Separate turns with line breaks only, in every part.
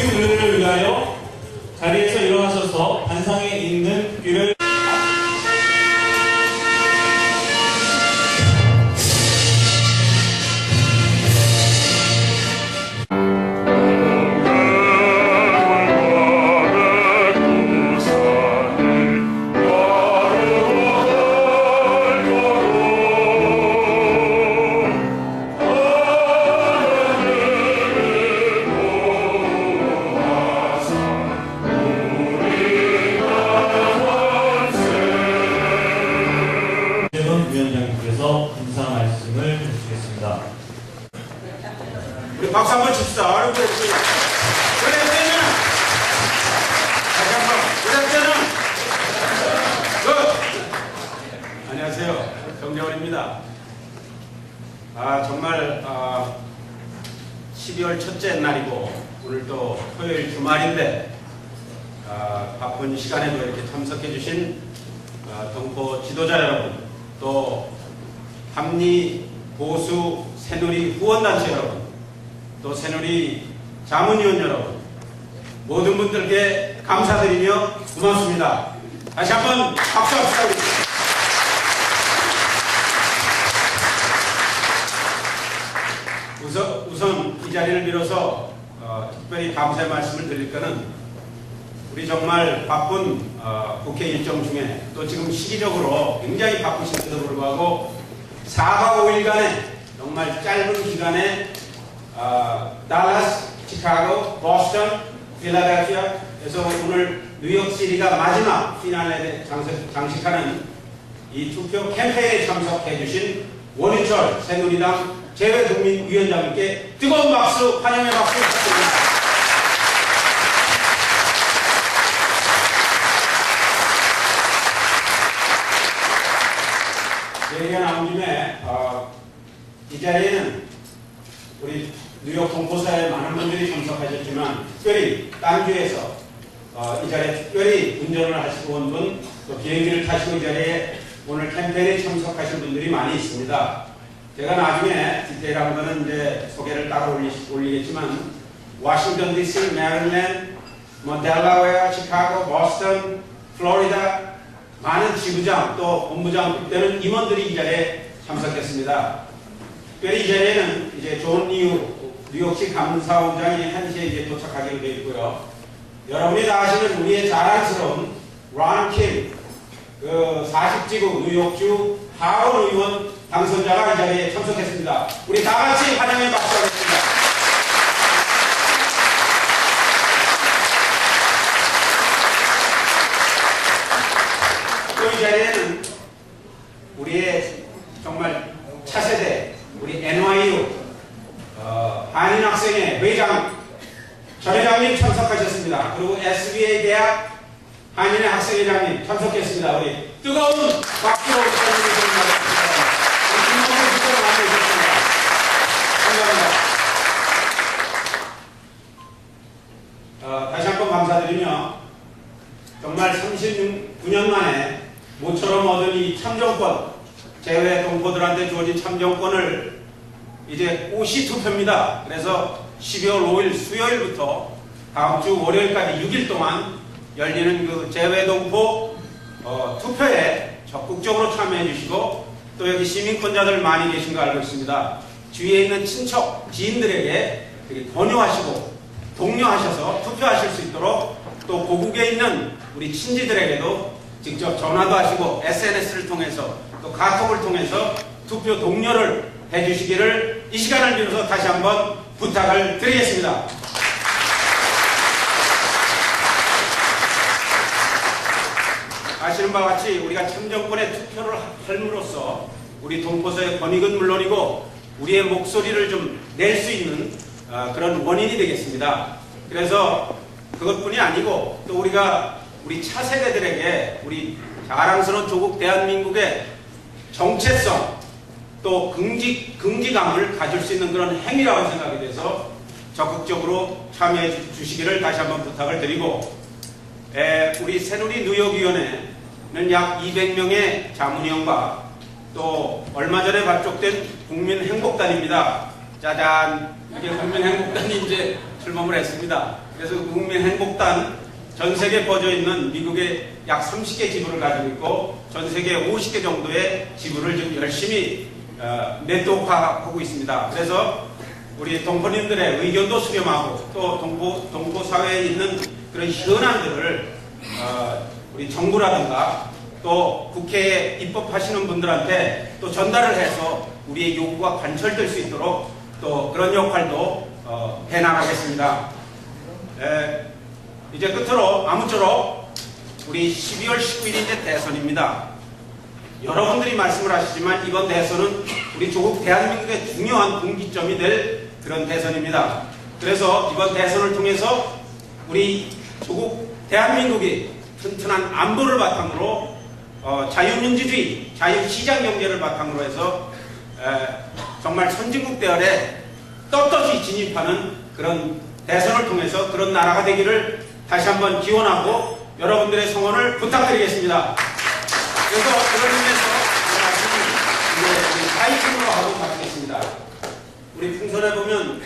주민들을 위하여 자리에서 일어나셔서 반상에 있는 귀를 위원장님께서 감사 말씀을 해주시겠습니다.
우리 박수 한번 칩시다. 여러분들 그랬잖아. 다시 한번 그랬잖아. 안녕하세요. 정재원입니다. 정말 12월 첫째 날이고 오늘 또 토요일 주말인데 바쁜 시간에도 이렇게 참석해 주신 동포 지도자 여러분, 또 합리 보수 새누리 후원단체 여러분, 또 새누리 자문위원 여러분, 모든 분들께 감사드리며 고맙습니다. 다시 한번 박수 부탁드립니다. 우선 이 자리를 빌어서 특별히 감사의 말씀을 드릴 거는 우리 정말 바쁜 국회 일정 중에 또 지금 시기적으로 굉장히 바쁘신데도 불구하고 4박 5일간의 정말 짧은 기간에 달라스, 시카고, 보스턴, 필라델피아에서 오늘 뉴욕시티가 마지막 피날레에 장식하는 이 투표 캠페인에 참석해 주신 원인철 새누리당 재외국민위원장님께 뜨거운 박수, 환영의 박수 부탁드립니다. 얘기가 나온 김에 이 자리에는 우리 뉴욕 동포사의 많은 분들이 참석하셨지만 특별히 딴 주에서 이 자리에 특별히 운전을 하시고 온 분, 또 비행기를 타시고 이 자리에 오늘 캠페인에 참석하신 분들이 많이 있습니다. 제가 나중에 디테일한 거는 이제 소개를 따로 올리겠지만 워싱턴 DC, 메릴랜드, 델라웨어, 시카고, 보스턴, 플로리다 많은 지부장 또 본부장 때는 임원들이 이 자리에 참석했습니다. 특별히 이 자리에는 이제 존 리우 뉴욕시 감사원장이 1시에 이제 도착하기로 되어 있고요. 여러분이 다 아시는 우리의 자랑스러운 론 킴, 40지구 뉴욕주 하원 의원 당선자가 이 자리에 참석했습니다. 우리 다 같이 환영의 박수 하겠습니다. 또 이 자리에는 우리의 정말 차세대, 우리 NYU 한인 학생회 회장 전 회장님 참석하셨습니다. 그리고 SBA 대학 한인의 학생회장님 참석했습니다. 우리 뜨거운 박수로 부탁드리겠습니다. 다시 한번 감사드리며 정말 39년 만에 모처럼 얻은 이 참정권, 재외 동포들한테 주어진 참정권을 이제 꽃이 투표입니다. 그래서 12월 5일 수요일부터 다음 주 월요일까지 6일 동안 열리는 그 재외 동포 투표에 적극적으로 참여해 주시고 또 여기 시민권자들 많이 계신 거 알고 있습니다. 주위에 있는 친척, 지인들에게 권유하시고 독려하셔서 투표하실 수 있도록 또 고국에 있는 우리 친지들에게도 직접 전화도 하시고 SNS를 통해서 또 카톡을 통해서 투표 독려를 해주시기를 이 시간을 빌어서 다시 한번 부탁을 드리겠습니다. 아시는 바와 같이 우리가 참정권에 투표를 함으로써 우리 동포서의 권익은 물론이고 우리의 목소리를 좀 낼 수 있는 그런 원인이 되겠습니다. 그래서 그것뿐이 아니고 또 우리 차세대들에게 우리 자랑스러운 조국 대한민국의 정체성 또 긍지감을 가질 수 있는 그런 행위라고 생각이 돼서 적극적으로 참여해 주시기를 다시 한번 부탁을 드리고 우리 새누리 뉴욕위원회는 약 200명의 자문위원과 또 얼마 전에 발족된 국민행복단입니다. 짜잔! 이게 국민행복단이 이제 출범을 했습니다. 그래서 국민행복당 전 세계에 퍼져 있는 미국의 약 30개 지부를 가지고 있고 전 세계 50개 정도의 지부를 지금 열심히 네트워크하고 있습니다. 그래서 우리 동포님들의 의견도 수렴하고 또 동포 사회에 있는 그런 현안들을 우리 정부라든가 또 국회에 입법하시는 분들한테 또 전달을 해서 우리의 요구가 관철될 수 있도록 또 그런 역할도 해나가겠습니다. 이제 끝으로 아무쪼록 우리 12월 19일이 이제 대선입니다. 여러분들이 말씀을 하시지만 이번 대선은 우리 조국 대한민국의 중요한 분기점이 될 그런 대선입니다. 그래서 이번 대선을 통해서 우리 조국 대한민국이 튼튼한 안보를 바탕으로 자유민주주의, 자유시장 경제를 바탕으로 해서 정말 선진국 대열에 떳떳이 진입하는 그런 대선을 통해서 그런 나라가 되기를 다시 한번 기원하고 여러분들의 성원을 부탁드리겠습니다. 그래서 그런 의미에서 우리 파이팅으로 하고 마치겠습니다. 우리 풍선에 보면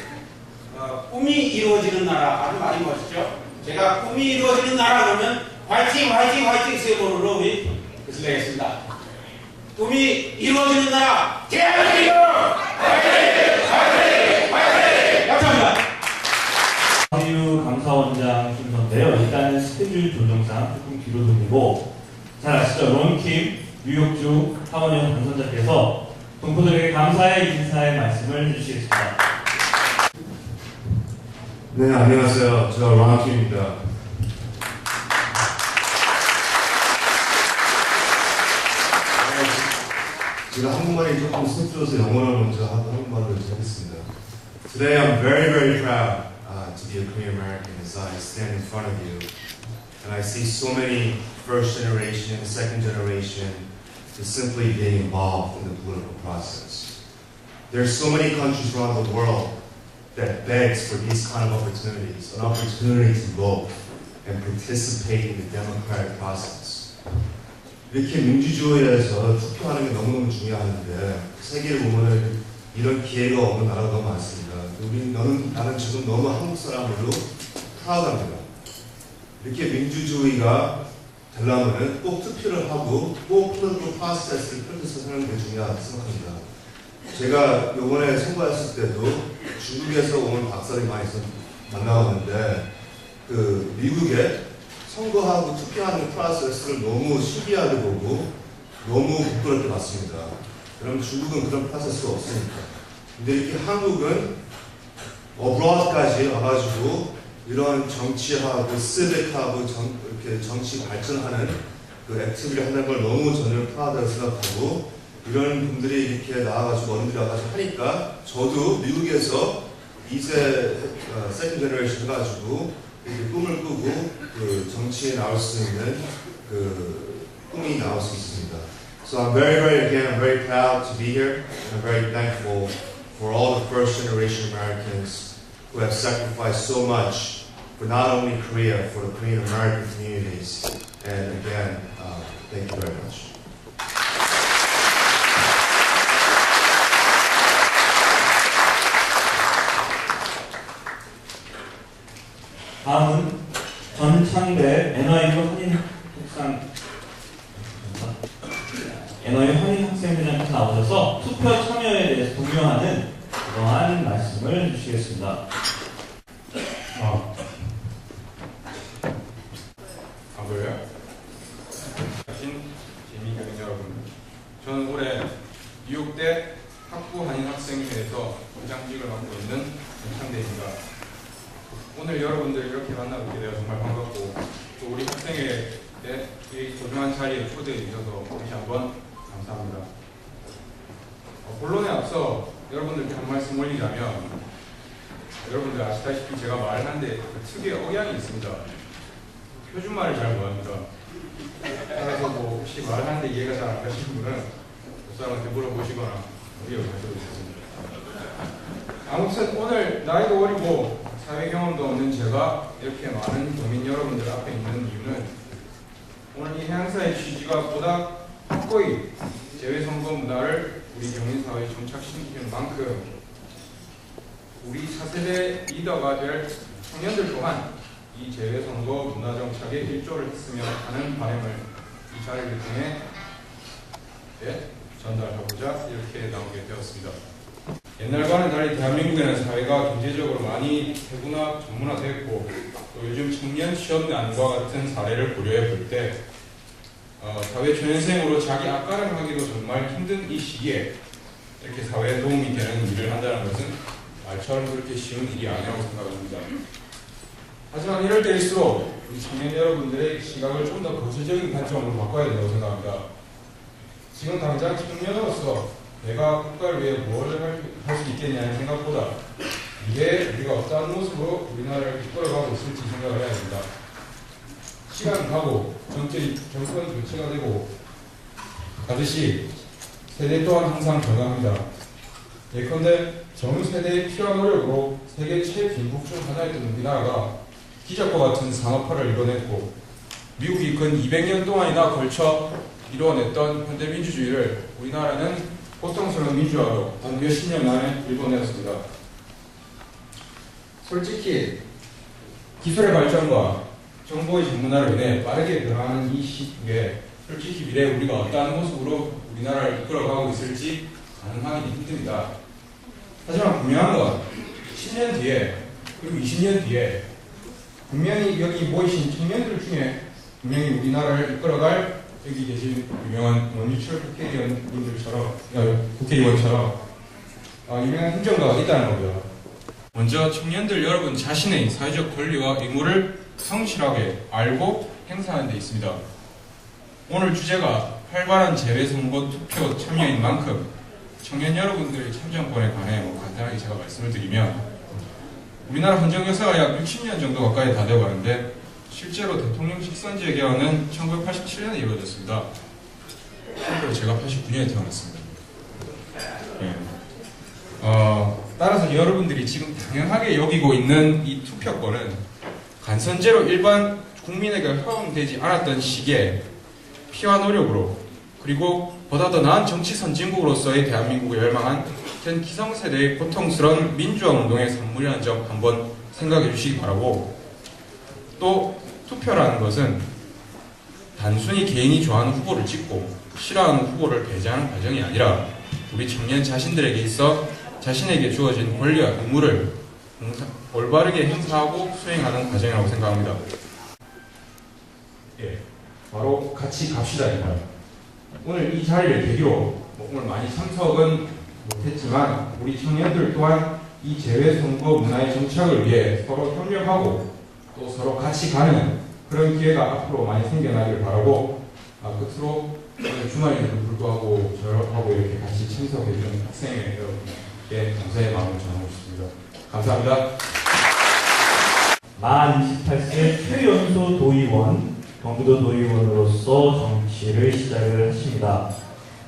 꿈이 이루어지는 나라 아주 많이 멋있죠. 제가 꿈이 이루어지는 나라 그러면 화이팅 화이팅 화이팅 세 번으로 우리 기술하겠습니다. 꿈이 이루어지는 나라 대한민국 화이팅 화이팅 화이팅. 감사합니다.
황유 감사원장 순서인데요. 일단은 스케줄 조정상 조금 뒤로 돌리고 잘 아시죠? 론킴 뉴욕주 하원의원 당선자께서 동포들에게 감사의 인사의 말씀을 해주시겠습니다.
네, 안녕하세요. 저 론킴입니다. 제가 한국말이 조금 서툴러서 영어를 먼저 한국말로 하겠습니다. Today I'm very, very proud to be a Korean American as I stand in front of you and I see so many first generation and second generation just simply being involved in the political process. There's so many countries around the world that begs for these kind of opportunities, an opportunity to vote and participate in the democratic process. 이렇게 민주주의에서 투표하는 게 너무너무 중요한데 세계를 보면 이런 기회가 없는 나라가 너무 많습니다. 나는 지금 너무 한국 사람으로 프라우드합니다. 이렇게 민주주의가 되려면 꼭 투표를 하고 꼭 political process를 펼쳐서 하는 게 중요하다고 생각합니다. 제가 이번에 선거했을 때도 중국에서 온 박사를 많이 만나왔는데 그 미국에 선거하고 투표하는 프로세스를 너무 신기하게 보고 너무 부끄럽게 봤습니다. 그럼 중국은 그런 프로세스가 없으니까. 근데 이렇게 한국은 어브로드까지 와가지고 이런 정치하고 시빅하고 이렇게 정치 발전하는 그 액티비티를 한다는 걸 너무 저는 프라우드하다고 생각하고 이런 분들이 이렇게 나와가지고 어른들이 와가지고 하니까 저도 미국에서 이제 세컨드 제너레이션 해가지고 이렇게 꿈을 꾸고 그 정치에 나올 수 있는 그 꿈이 나올 수 있습니다. So I'm very proud to be here. I'm very thankful for all the first generation Americans who have sacrificed so much for not only Korea, for the Korean American communities. And again, thank you very much.
다음은 전창대 NYU 한인 학생회장께서 나오셔서 투표 참여에 대해서 독려하는 그러한 말씀을 해주시겠습니다.
그래요? 재미있는 여러분, 저는 올해 뉴욕대 학부 한인 학생회에서 부장직을 맡고 있는 전창대입니다. 오늘 여러분들 이렇게 만나뵙게 되어 정말 반갑고 또 우리 학생회의 이 소중한 자리에 초대해 주셔서 다시 한번 감사합니다. 본론에 앞서 여러분들께 한 말씀 올리자면 여러분들 아시다시피 제가 말을 하는데 특유의 억양이 있습니다. 표준말을 잘 못합니다. 그래서 뭐 혹시 말을 하는데 이해가 잘 안 가시는 분은 그 사람한테 물어보시거나 이어가셔도 좋습니다. 아무튼 오늘 나이도 어리고 사회 경험도 없는 제가 이렇게 많은 도민 여러분들 앞에 있는 이유는 오늘 이 행사의 취지가 보다 확고히 재외선거 문화를 우리 경민사회에 정착시키는 만큼 우리 4세대 리더가 될 청년들 또한 이 재외선거 문화정착에 일조를 했으면 하는 바람을 이 자리를 통해 전달하고자 이렇게 나오게 되었습니다. 옛날과는 달리 대한민국에는 사회가 경제적으로 많이 세분화, 전문화되었고 또 요즘 청년 취업난과 같은 사례를 고려해 볼 때 사회 초년생으로 자기 앞가림 하기도 정말 힘든 이 시기에 이렇게 사회에 도움이 되는 일을 한다는 것은 말처럼 그렇게 쉬운 일이 아니라고 생각합니다. 하지만 이럴 때일수록 우리 청년 여러분들의 시각을 좀 더 거시적인 관점으로 바꿔야 된다고 생각합니다. 지금 당장 청년으로서 내가 국가를 위해 무엇을 할 수 있겠냐는 생각보다 미래에 우리가 어떠한 모습으로 우리나라를 이끌어가고 있을지 생각을 해야 됩니다. 시간 가고 정권 교체가 되고 가듯이 세대 또한 항상 변화합니다. 예컨대 전 세대의 필요한 노력으로 세계 최빈국 중 하나였던 우리나라가 기적과 같은 산업화를 이뤄냈고 미국이 근 200년 동안이나 걸쳐 이루어냈던 현대민주주의를 우리나라는 고통스러운 민주화로 단 몇십 년 만에 일궈냈습니다. 솔직히 기술의 발전과 정보의 전문화로 인해 빠르게 변화하는 이 시국에 솔직히 미래에 우리가 어떠한 모습으로 우리나라를 이끌어가고 있을지 가능하기 힘듭니다. 하지만 분명한 건 10년 뒤에 그리고 20년 뒤에 분명히 여기 모이신 청년들 중에 분명히 우리나라를 이끌어갈 여기 계신 유명한 원유철 국회의원처럼 유명한 행정가가 있다는 거고요. 먼저 청년들 여러분 자신의 사회적 권리와 의무를 성실하게 알고 행사하는 데 있습니다. 오늘 주제가 활발한 재외선거 투표 참여인 만큼 청년 여러분들의 참정권에 관해 간단하게 제가 말씀을 드리면 우리나라 헌정 역사가 약 60년 정도 가까이 다 되어가는데 실제로 대통령직 선지의 개헌은 1987년에 이루어졌습니다. 참고로 제가 89년에 태어났습니다. 네. 따라서 여러분들이 지금 당연하게 여기고 있는 이 투표권은 간선제로 일반 국민에게 허용되지 않았던 시기에 피와 노력으로 그리고 보다 더 나은 정치 선진국으로서의 대한민국을 열망한 전 기성세대의 고통스러운 민주화 운동의 산물이라는 점 한번 생각해 주시기 바라고, 또 투표라는 것은 단순히 개인이 좋아하는 후보를 찍고 싫어하는 후보를 배제하는 과정이 아니라 우리 청년 자신들에게 있어 자신에게 주어진 권리와 의무를 올바르게 행사하고 수행하는 과정이라고 생각합니다. 예, 바로 같이 갑시다입니다. 오늘 이 자리를 계기로 오늘 많이 참석은 못했지만 우리 청년들 또한 이 재외선거 문화의 정착을 위해 서로 협력하고 또 서로 같이 가는 그런 기회가 앞으로 많이 생겨나길 바라고, 끝으로 오늘 주말임에도 불구하고 저하고 이렇게 같이 참석해준 학생 여러분께 감사의 마음을 전하고 싶습니다. 감사합니다.
만 28세 최연소 도의원, 경기도 도의원으로서 정치를 시작을 하십니다.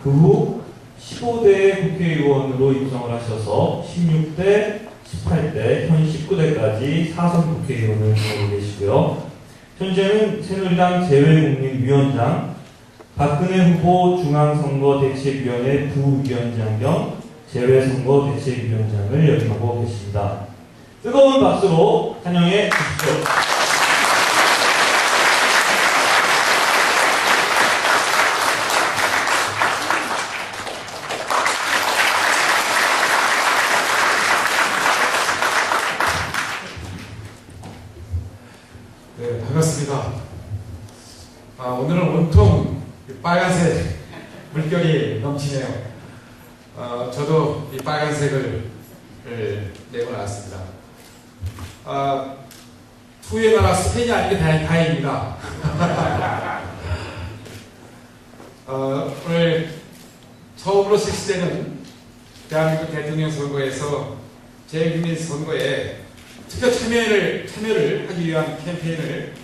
그 후 15대 국회의원으로 입성을 하셔서 16대, 18대, 현 19대까지 4선 국회의원을 지내고 계시고요. 현재는 새누리당 재외국민위원장, 박근혜 후보 중앙선거대책위원회 부위원장 겸 재외선거대책위원장을 역임하고 계십니다. 뜨거운 박수로 환영해 주십시오.
네, 반갑습니다. 오늘은 온통 빨간색 물결이 넘치네요. 저도 이 빨간색을 내고 나왔습니다. 투의 나라 스페인이 아니게 다행입니다. 오늘 처음으로 실시되는 대한민국 대통령 선거에서 재국민 선거에 투표 참여를 하기 위한 캠페인을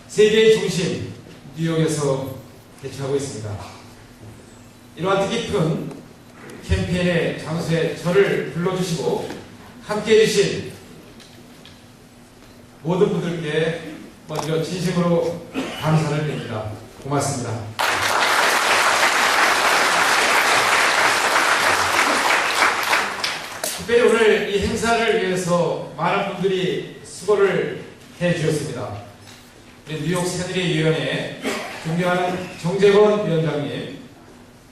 세계의 중심 뉴욕에서 개최하고 있습니다. 이러한 뜻깊은 캠페인의 장소에 저를 불러주시고 함께해 주신 모든 분들께 먼저 진심으로 감사를 드립니다. 고맙습니다. 특별히 오늘 오늘 이 행사를 위해서 많은 분들이 수고를 해 주셨습니다. 우리 뉴욕 새누리위원회 존경하는 정재건 위원장님,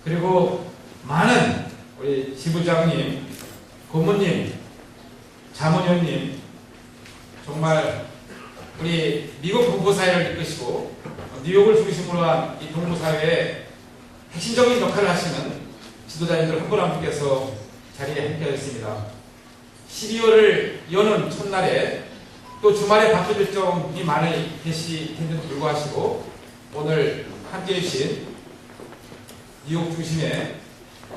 그리고 많은 우리 지부장님, 고문님, 자문위원님, 정말 우리 미국 동포사회를 이끄시고 뉴욕을 중심으로 한 이 동포사회에 핵심적인 역할을 하시는 지도자님들 한 분 한 분께서 자리에 함께하였습니다. 12월을 여는 첫날에 또 주말에 바쁜 일정이 많이 계시는데도 불구하시고 오늘 함께해 주신 뉴욕 중심의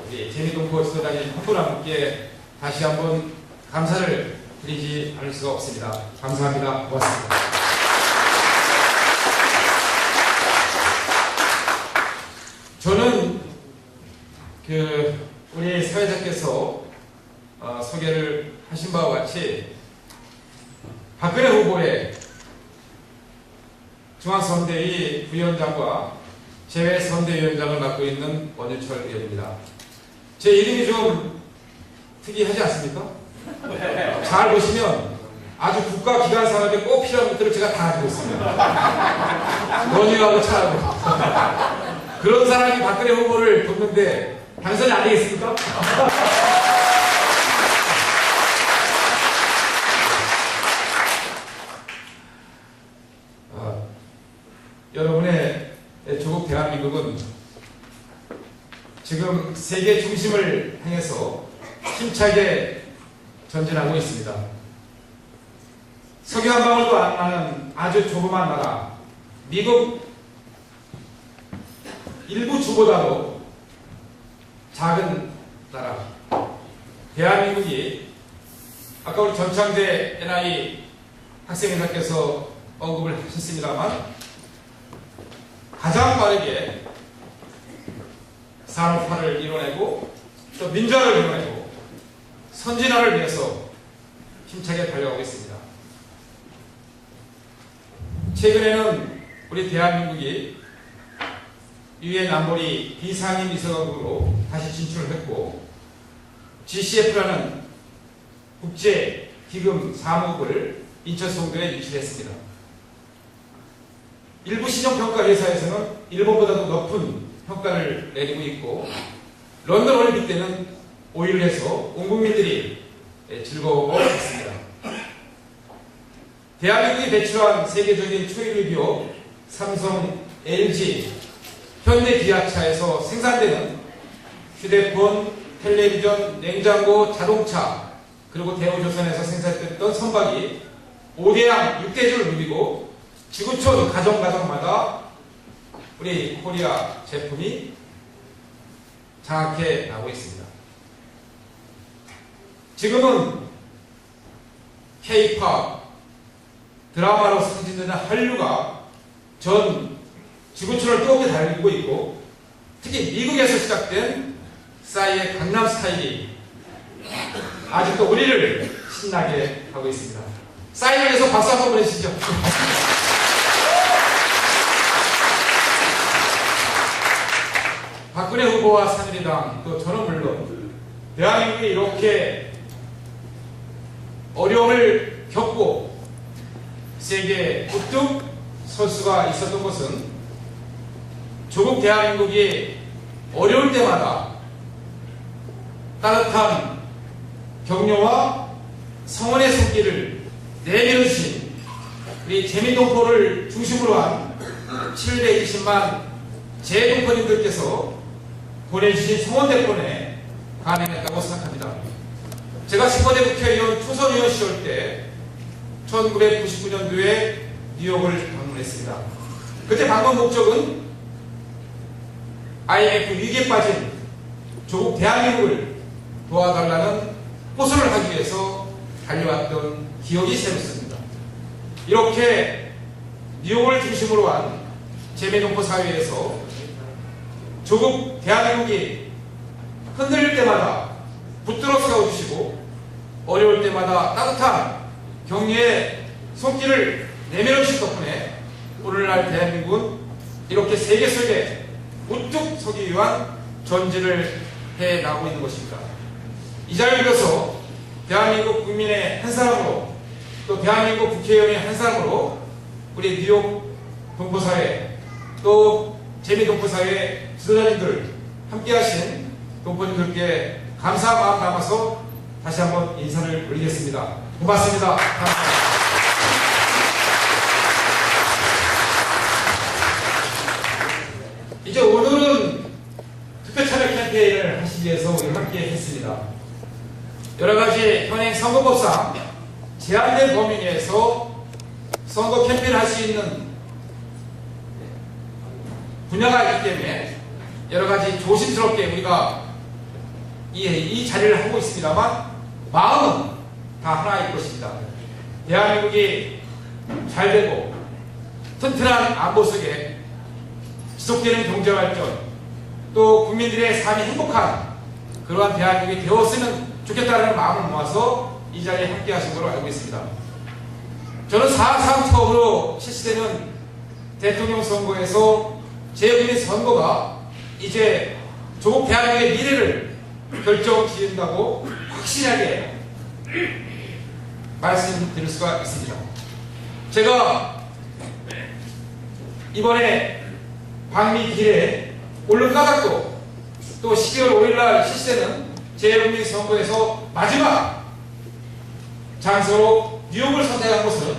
우리 재미동포 지도자님 한 분 한 분께 다시 한번 감사를 드리지 않을 수가 없습니다. 감사합니다. 고맙습니다. 저는 우리 사회자께서 소개를 하신 바와 같이 박근혜 후보의 중앙선대위 부위원장과 재외선대위원장을 맡고 있는 원유철 의원입니다. 제 이름이 좀 특이하지 않습니까? 잘 보시면 아주 국가기관 산업에 꼭 필요한 것들을 제가 다 가지고 있습니다. 원유하고 차하고 그런 사람이 박근혜 후보를 돕는데 당선이 아니겠습니까? 여러분의 조국 대한민국은 지금 세계 중심을 향해서 힘차게 전진하고 있습니다. 석유 한 방울도 안 나는 아주 조그만 나라, 미국 일부 주보다도 작은 나라, 대한민국이 아까 우리 전창재 NI 학생회장께서 언급을 하셨습니다만 가장 빠르게 산업화를 이뤄내고 또 민주화를 이뤄내고 선진화를 위해서 힘차게 달려가고 있습니다. 최근에는 우리 대한민국이 유엔 안보리 비상임 이사국으로 다시 진출을 했고 GCF라는 국제 기금 사무국을 인천 송도에 유치했습니다. 일부 신용평가 회사에서는 일본보다도 높은 평가를 내리고 있고 런던 올림픽 때는 오일을 해서 온 국민들이 즐거워하고 있습니다. 대한민국이 배출한 세계적인 초일류 기업 삼성, LG, 현대기아차에서 생산되는 휴대폰, 텔레비전, 냉장고, 자동차 그리고 대우조선에서 생산됐던 선박이 5대양 6대주를 누비고 지구촌 가정마다 우리 코리아 제품이 장악해 나고 있습니다. 지금은 K-팝, 드라마로 승진되는 한류가 전 지구촌을 뜨겁게 달리고 있고 특히 미국에서 시작된 싸이의 강남 스타일이 아직도 우리를 신나게 하고 있습니다. 싸이를 위해서 박수 한번 보내주시죠. 박근혜 후보와 새누리당 또 저는 물론 대한민국이 이렇게 어려움을 겪고 세계에 우뚝 설 수가 있었던 것은 조국 대한민국이 어려울 때마다 따뜻한 격려와 성원의 손길을 내밀어주신 우리 재미동포를 중심으로 한 720만 재동포님들께서 보내주신 성원 덕분에 가능했다고 생각합니다. 제가 15대 국회의원 초선의원 시절 때 1999년도에 뉴욕을 방문했습니다. 그때 방문 목적은 IMF 위기에 빠진 조국 대한민국을 도와달라는 호소를 하기 위해서 달려왔던 기억이 새롭습니다. 이렇게 뉴욕을 중심으로 한 재미동포 사회에서 조국 대한민국이 흔들릴 때마다 붙들어 세워주시고 어려울 때마다 따뜻한 격려의 손길을 내밀어 주신 덕분에 오늘날 대한민국은 이렇게 세계 속에 우뚝 서기 위한 전진을 해나가고 있는 것입니다. 이 자리를 빌어서 대한민국 국민의 한 사람으로 또 대한민국 국회의원의 한 사람으로 우리 뉴욕 동포사회 또 재미동포사회 지도자님들 함께하신 동포님들께 감사한 마음 담아서 다시 한번 인사를 올리겠습니다. 고맙습니다. 감사합니다. 이제 오늘은 투표참여 캠페인을 하시기 위해서 우리 함께 했습니다. 여러가지 현행 선거법상 제한된 범위 내에서 선거 캠페인을 할 수 있는 분야가 있기 때문에 여러가지 조심스럽게 우리가 이 자리를 하고 있습니다만 마음은 다 하나일 것입니다. 대한민국이 잘되고 튼튼한 안보 속에 지속되는 경제발전 또 국민들의 삶이 행복한 그러한 대한민국이 되었으면 좋겠다는 마음을 모아서 이 자리에 함께 하신 걸로 알고 있습니다. 저는 4.3 처음으로 실시되는 대통령 선거에서 재국민 선거가 이제 조국 대한민국의 미래를 결정지은다고 확실하게 말씀드릴 수가 있습니다. 제가 이번에 방미 길에 오른 까닭도 또 12월 5일날 실시되는 재국민 선거에서 마지막 장소로 뉴욕을 선택한 것은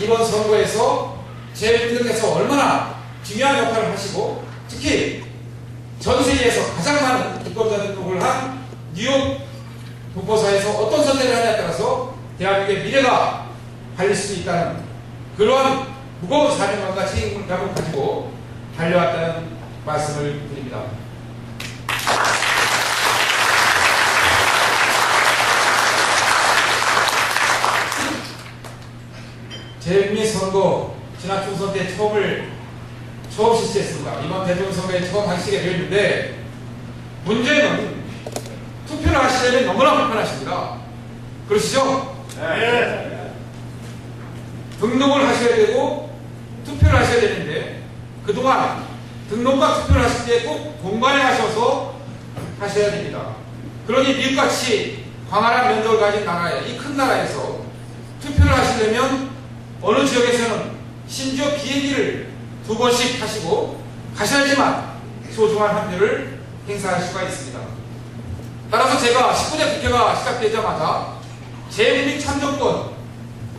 이번 선거에서 재국민들께서 얼마나 중요한 역할을 하시고 특히 전 세계에서 가장 많은 유권자 등록을 한 뉴욕 동포사에서 어떤 선택을 하냐에 따라서 대한민국의 미래가 달릴 수 있다는 그러한 무거운 사명감과 책임감을 가지고 달려왔다는 말씀을 드립니다. 재국민 선거 지난 총선 때 처음 실시했습니다. 이번 대통령 선거에 처음 하시게 되었는데 문제는 투표를 하시려면 너무나 불편하십니다. 그러시죠? 네. 등록을 하셔야 되고 투표를 하셔야 되는데 그동안 등록과 투표를 하실 때 꼭 공간에 가셔서 하셔야 됩니다. 그러니 미국같이 광활한 면적을 가진 나라에 이 큰 나라에서 투표를 하시려면 어느 지역에서는 심지어 비행기를 2번씩 타시고 가셔야지만 소중한 한 표를 행사할 수가 있습니다. 따라서 제가 19대 국회가 시작되자마자 재국민 참정권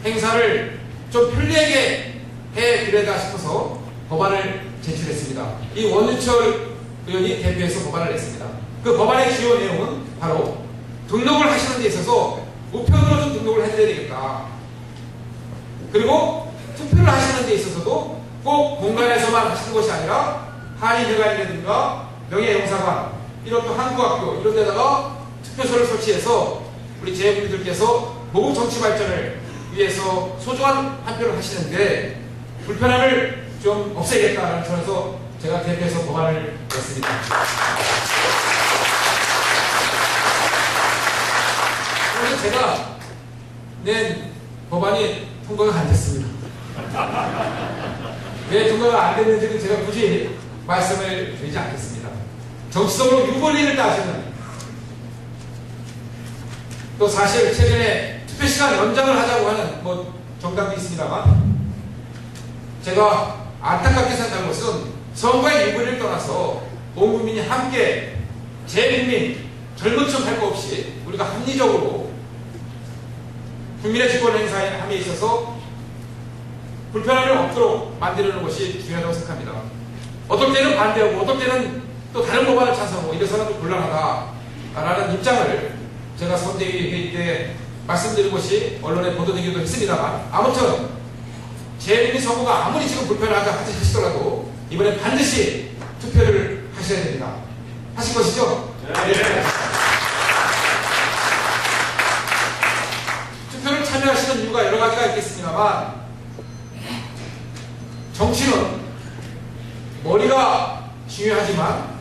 행사를 좀 편리하게 해드려야 싶어서 법안을 제출했습니다. 이 원유철 의원이 대표해서 법안을 냈습니다. 그 법안의 주요 내용은 바로 등록을 하시는 데 있어서 우편으로 좀 등록을 해드려야 되겠다. 그리고 투표를 하시는 데 있어서도 꼭 공간에서만 하시는 것이 아니라 한인회관이라든가 명예영사관 이런 또 한국학교 이런 데다가 투표소를 설치해서 우리 재국민들께서 모국 정치 발전을 위해서 소중한 한 표를 하시는데 불편함을 좀 없애겠다는 점에서 제가 대표해서 법안을 냈습니다. 그래서 제가 낸 법안이 통과가 안 됐습니다. 왜 통과가 안 됐는지는 제가 굳이 말씀을 드리지 않겠습니다. 정치적으로 유권리를 따지는 또 사실 최근에 투표시간 연장을 하자고 하는 정당도 있습니다만 제가 안타깝게 생각하는 것은 선거의 유권리를 떠나서 온 국민이 함께 재국민 젊은 층 할 거 없이 우리가 합리적으로 국민의 주권 행사에 있어서 불편함을 없도록 만들어내는 것이 중요하다고 생각합니다. 어떨 때는 반대하고 어떨 때는 또 다른 법안을 찬성하고 이래서는 좀 곤란하다라는 입장을 제가 선대위 회의 때 말씀드린 것이 언론에 보도되기도 했습니다만 아무튼 재국민 선거가 아무리 지금 불편하다 하시더라도 이번에 반드시 투표를 하셔야 됩니다. 하실 것이죠? 네. 투표를 참여하시는 이유가 여러 가지가 있겠습니다만 정치는 머리가 중요하지만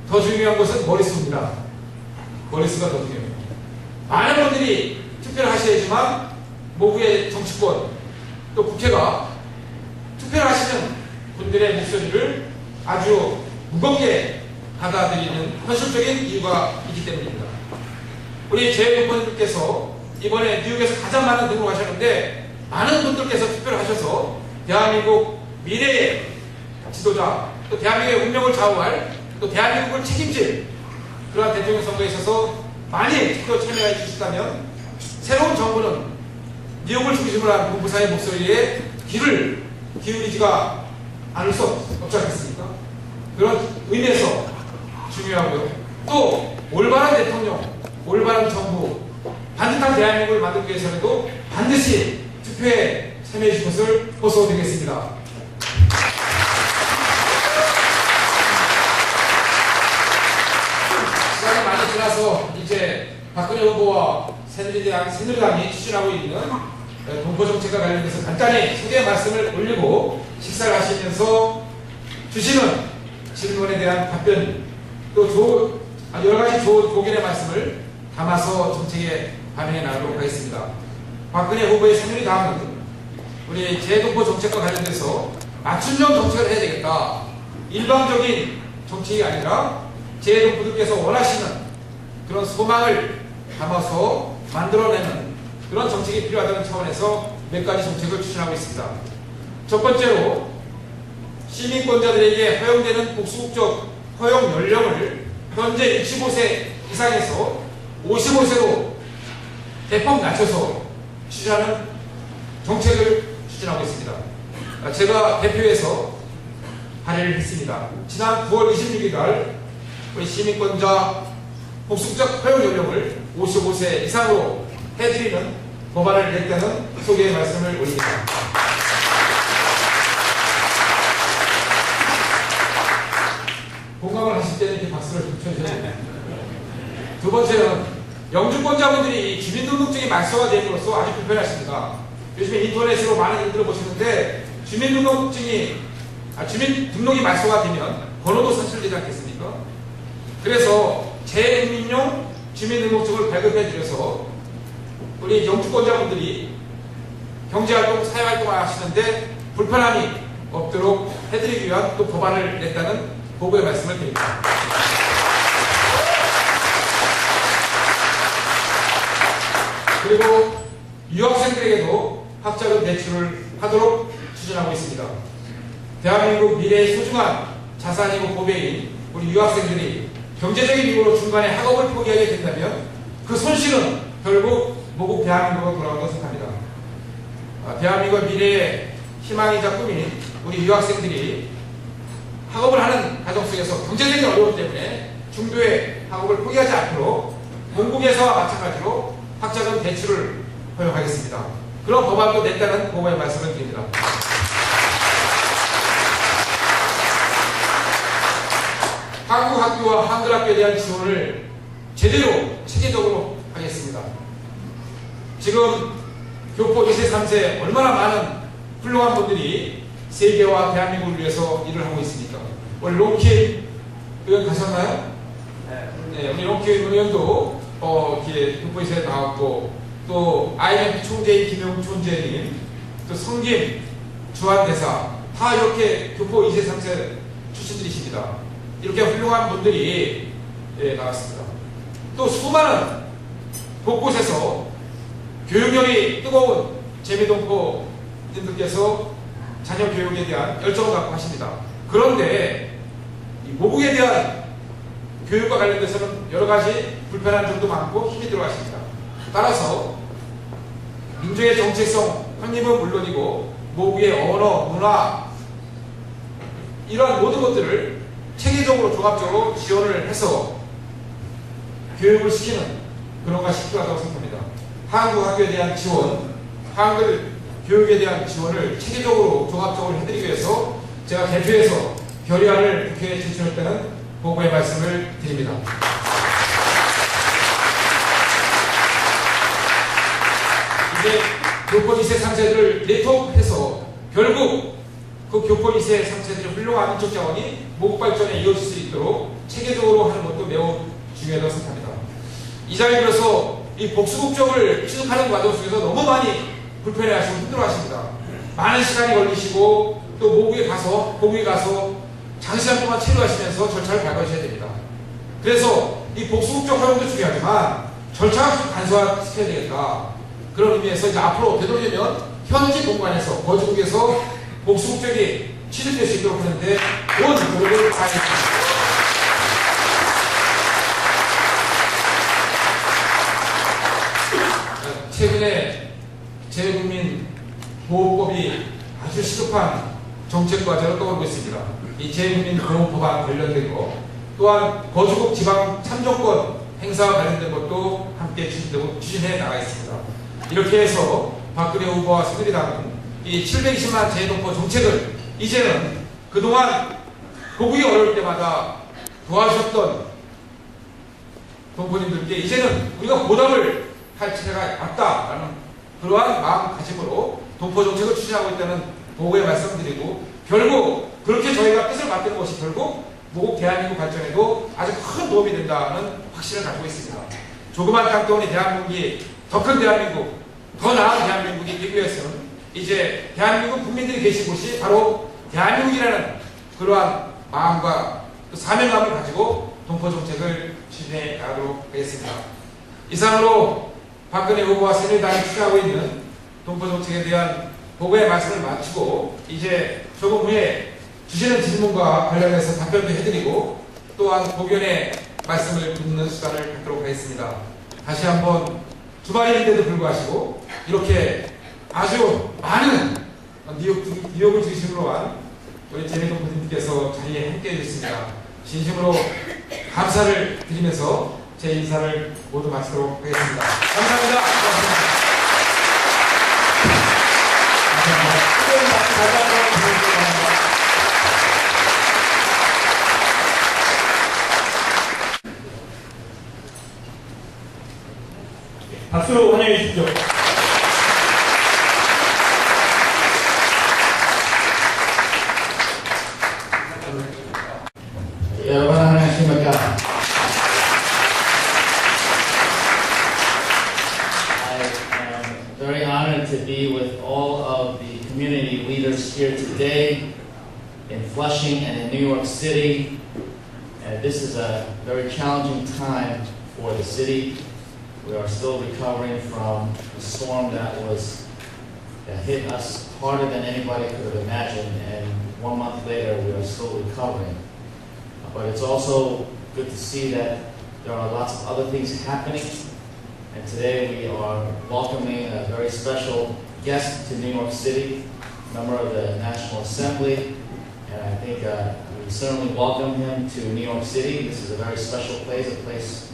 더 중요한 것은 머릿수입니다. 머릿수가 더 중요해요. 많은 분들이 투표를 하셔야지만 모국의 정치권 또 국회가 투표를 하시는 분들의 목소리를 아주 무겁게 받아들이는 현실적인 이유가 있기 때문입니다. 우리 재외국민들께서 이번에 뉴욕에서 가장 많은 등록하셨는데 많은 분들께서 투표를 하셔서 대한민국 미래의 지도자, 또 대한민국의 운명을 좌우할, 또 대한민국을 책임질 그러한 대통령 선거에 있어서 많이 투표 참여해 주시다면 새로운 정부는 뉴욕을 중심으로 한 본부사의 목소리에 귀를 기울이지가 않을 수 없지 않겠습니까? 그런 의미에서 중요하고요. 또 올바른 대통령, 올바른 정부, 반듯한 대한민국을 만들기 위해서라도 반드시 투표에 참여해 주실 것을 호소드리겠습니다. 시간이 많이 지나서 이제 박근혜 후보와 새누리당이 추진하고 있는 동포정책과 관련해서 간단히 소개 말씀을 올리고 식사를 하시면서 주시는 질문에 대한 답변, 또 여러가지 좋은 고견의 말씀을 담아서 정책에 반영해 나가도록 하겠습니다. 박근혜 후보의 새누리당은 우리 재동포 정책과 관련돼서 맞춤형 정책을 해야 되겠다. 일방적인 정책이 아니라 재동포들께서 원하시는 그런 소망을 담아서 만들어내는 그런 정책이 필요하다는 차원에서 몇 가지 정책을 추진하고 있습니다. 첫 번째로 시민권자들에게 허용되는 복수국적 허용 연령을 현재 65세 이상에서 55세로 대폭 낮춰서 추진하는 정책을 추진하고 있습니다. 제가 대표에서 발의를 했습니다. 지난 9월 26일 날 우리 시민권자 복수국적 허용 연령을 55세 이상으로 해드리는 법안을 냈다는 소개의 말씀을 올립니다. 공감을 하실 때는 이렇게 박수를 좀 쳐주셔야 됩니다. 두 번째는 영주권자분들이 주민등록증이 말소가 됨으로써 아주 불편하십니다. 요즘에 인터넷으로 많은 일들을 보시는데 주민등록이 말소가 되면 번호도 산출되지 않겠습니까? 그래서 재국민용 주민등록증을 발급해드려서 우리 영주권자분들이 경제활동, 사회활동을 하시는데 불편함이 없도록 해드리기 위한 또 법안을 냈다는 보고의 말씀을 드립니다. 그리고 유학생들에게도 학자금 대출을 하도록 추진하고 있습니다. 대한민국 미래의 소중한 자산이고 고배인 우리 유학생들이 경제적인 이유로 중간에 학업을 포기하게 된다면 그 손실은 결국 모국 대한민국으로 돌아온다고 생각합니다. 대한민국 미래의 희망이자 꿈인 우리 유학생들이 학업을 하는 과정 속에서 경제적인 어려움 때문에 중도에 학업을 포기하지 않도록 본국에서와 마찬가지로 학자금 대출을 허용하겠습니다. 그런 법안도 냈다는 보고의 말씀을 드립니다. 한국 학교와 한글 학교에 대한 지원을 제대로 체계적으로 하겠습니다. 지금 교포 2세, 3세 얼마나 많은 훌륭한 분들이 세계와 대한민국을 위해서 일을 하고 있습니까? 오늘 롱킴 의원 가셨나요? 네, 우리 롱킴 의원도 이렇게 교포 2세에 나왔고 또 IMF 총재인 김용 총재님, 또 성김 주한대사 다 이렇게 교포 2세, 3세 출신들이십니다. 이렇게 훌륭한 분들이 나왔습니다. 또 수많은 곳곳에서 교육열이 뜨거운 재미동포님들께서 자녀 교육에 대한 열정을 갖고 하십니다. 그런데 이 모국에 대한 교육과 관련돼서는 여러 가지 불편한 점도 많고 힘이 들어가십니다. 따라서 민족의 정체성 확립은 물론이고 모국의 언어, 문화 이러한 모든 것들을 체계적으로 종합적으로 지원을 해서 교육을 시키는 그런 것이 필요하다고 생각합니다. 한국 학교에 대한 지원, 한글 교육에 대한 지원을 체계적으로 종합적으로 해드리기 위해서 제가 대표해서 결의안을 국회에 제출했다는 보고의 말씀을 드립니다. 이제 교포 2세, 3세들을 네트워크해서 결국 그 교포 2세, 3세들의 훌륭한 인적 자원이 모국 발전에 이어질 수 있도록 체계적으로 하는 것도 매우 중요하다고 생각합니다. 이 자리에 들어서 이 복수국적을 취득하는 과정 속에서 너무 많이 불편해하시고 힘들어하십니다. 많은 시간이 걸리시고 또 모국에 가서 장시간 동안 체류하시면서 절차를 밟아주셔야 됩니다. 그래서 이 복수국적 활용도 중요하지만 절차가 좀 간소화시켜야 되겠다. 그런 의미에서 이제 앞으로 되도록이면 현지 공간에서 거주국에서 복수국적이 취득될 수 있도록 하는데 온 노력을 다하겠습니다. 최근에 재외국민 보호법이 아주 시급한 정책 과제로 떠오르고 있습니다. 이 재외국민 보호법안 관련된 거, 또한 거주국 지방 참정권 행사와 관련된 것도 함께 추진해 나가 있습니다. 이렇게 해서 박근혜 후보와 새누리당은 이 720만 재동포 정책을 이제는 그동안 고국이 어려울 때마다 도와주셨던 동포님들께 이제는 우리가 보답을 할 차례가 왔다라는 그러한 마음가짐으로 동포 정책을 추진하고 있다는 보고에 말씀드리고, 결국 그렇게 저희가 뜻을 맞드는 것이 결국 모국 대한민국 발전에도 아주 큰 도움이 된다는 확신을 가지고 있습니다. 조그만 땅덩어리 대한민국이 더 큰 대한민국, 더 나은 대한민국이 되기 위해서는 이제 대한민국 국민들이 계신 곳이 바로 대한민국이라는 그러한 마음과 또 사명감을 가지고 동포 정책을 추진해 나가도록 하겠습니다. 이상으로 박근혜 후보와 새누리당이 추진하고 있는 동포 정책에 대한 보고의 말씀을 마치고 이제 조금 후에 주시는 질문과 관련해서 답변도 해드리고 또한 고견의 말씀을 듣는 시간을 갖도록 하겠습니다. 다시 한번 주말인데도 불구하고 이렇게 아주 많은 뉴욕을 중심으로 한 우리 재미동포님께서 자리에 함께해 주셨습니다. 진심으로 감사를 드리면서 제 인사를 모두 마치도록 하겠습니다. 감사합니다. 고맙습니다.
박수로 환영해 주십시오.
여러분 안녕하십니까? I am very honored to be with all of the community leaders here today in Flushing and in New York City. This is a very challenging time for the city. We are still recovering from the storm that hit us harder than anybody could have imagined, and 1 month later we are still recovering. But it's also good to see that there are lots of other things happening, and today we are welcoming a very special guest to New York City, member of the National Assembly, and I think we certainly welcome him to New York City. This is a very special place, a place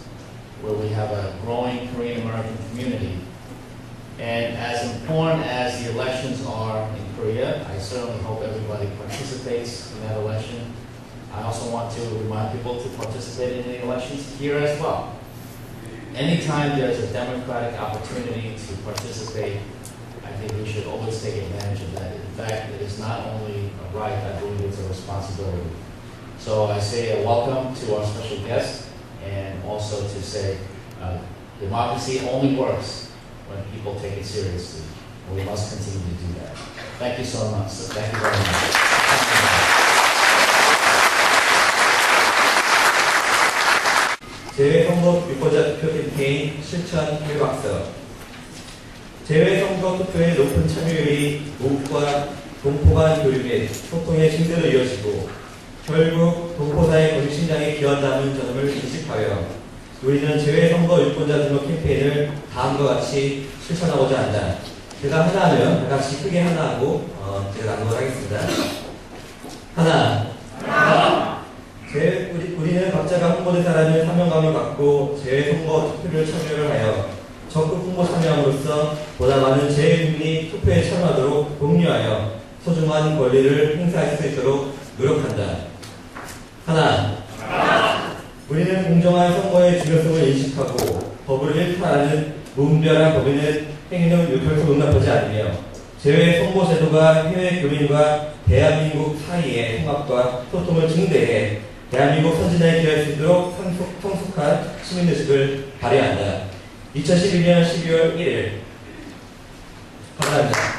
where we have a growing Korean American community. And as important as the elections are in Korea, I certainly hope everybody participates in that election. I also want to remind people to participate in the elections here as well. Anytime there's a democratic opportunity to participate, I think we should always take advantage of that. In fact, it is not only a right, I believe it's a responsibility. So I say a welcome to our special guest, and also to say democracy only works when people take it seriously. And we must continue to do that. Thank you so much. Thank you very much.
재외선거 유권자 투표 캠페인 실천 교육학습. 재외선거 투표의 높은 참여율이 모국과 동포 간 교류 및 소통의 증대로 이어지고 결국 동포사의 권익신장에 기여한다는 점을 인식하여 우리는 재외선거 유권자 등록 캠페인을 다음과 같이 실천하고자 한다. 제가 하나 하면 다 같이 크게 하나 하고 제가 낭독을 하겠습니다. 하나. 우리는 각자가 홍보대사라는 사명감을 갖고 재외선거 투표를 참여를 하여 적극 홍보 참여함으로써 보다 많은 재외국민이 투표에 참여하도록 독려하여 소중한 권리를 행사할 수 있도록 노력한다. 하나. 우리는 공정한 선거의 중요성을 인식하고 법을 일탈하는 무분별한 법인의 행위는 결코 용납하지 않으며 재외 선거 제도가 해외 교민과 대한민국 사이의 통합과 소통을 증대해 대한민국 선진화에 기여할 수 있도록 성숙한 시민의식을 발휘한다. 2012년 12월 1일 감사합니다.